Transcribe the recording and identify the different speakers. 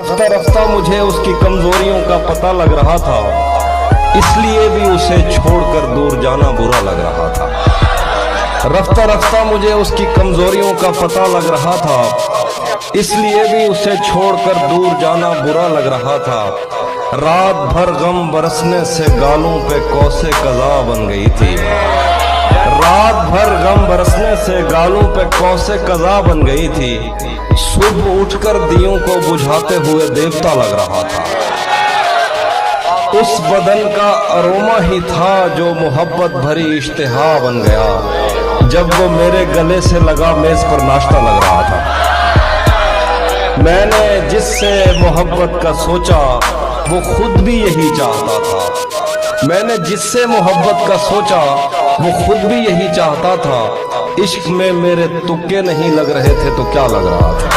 Speaker 1: रफ्ता रफ्ता मुझे उसकी कमजोरियों का पता लग रहा था, इसलिए भी उसे छोड़कर दूर जाना बुरा लग रहा था। रफ्ता रफ्ता मुझे उसकी कमजोरियों का पता लग रहा था, इसलिए भी उसे छोड़कर दूर जाना बुरा लग रहा था। रात भर गम बरसने से गालों पे कौसे कज़ा बन गई थी। रात भर गम बरसने से गालों पे कौसे कज़ा बन गई थी। सुबह उठकर दियों को बुझाते हुए देवता लग रहा था। उस बदन का अरोमा ही था जो मोहब्बत भरी इश्तिहा बन गया। जब वो मेरे गले से लगा मेज पर नाश्ता लग रहा था। मैंने जिससे मोहब्बत का सोचा वो खुद भी यही चाहता था। मैंने जिससे मोहब्बत का सोचा वो खुद भी यही चाहता था। इश्क में मेरे तुक्के नहीं लग रहे थे तो क्या लग रहा था।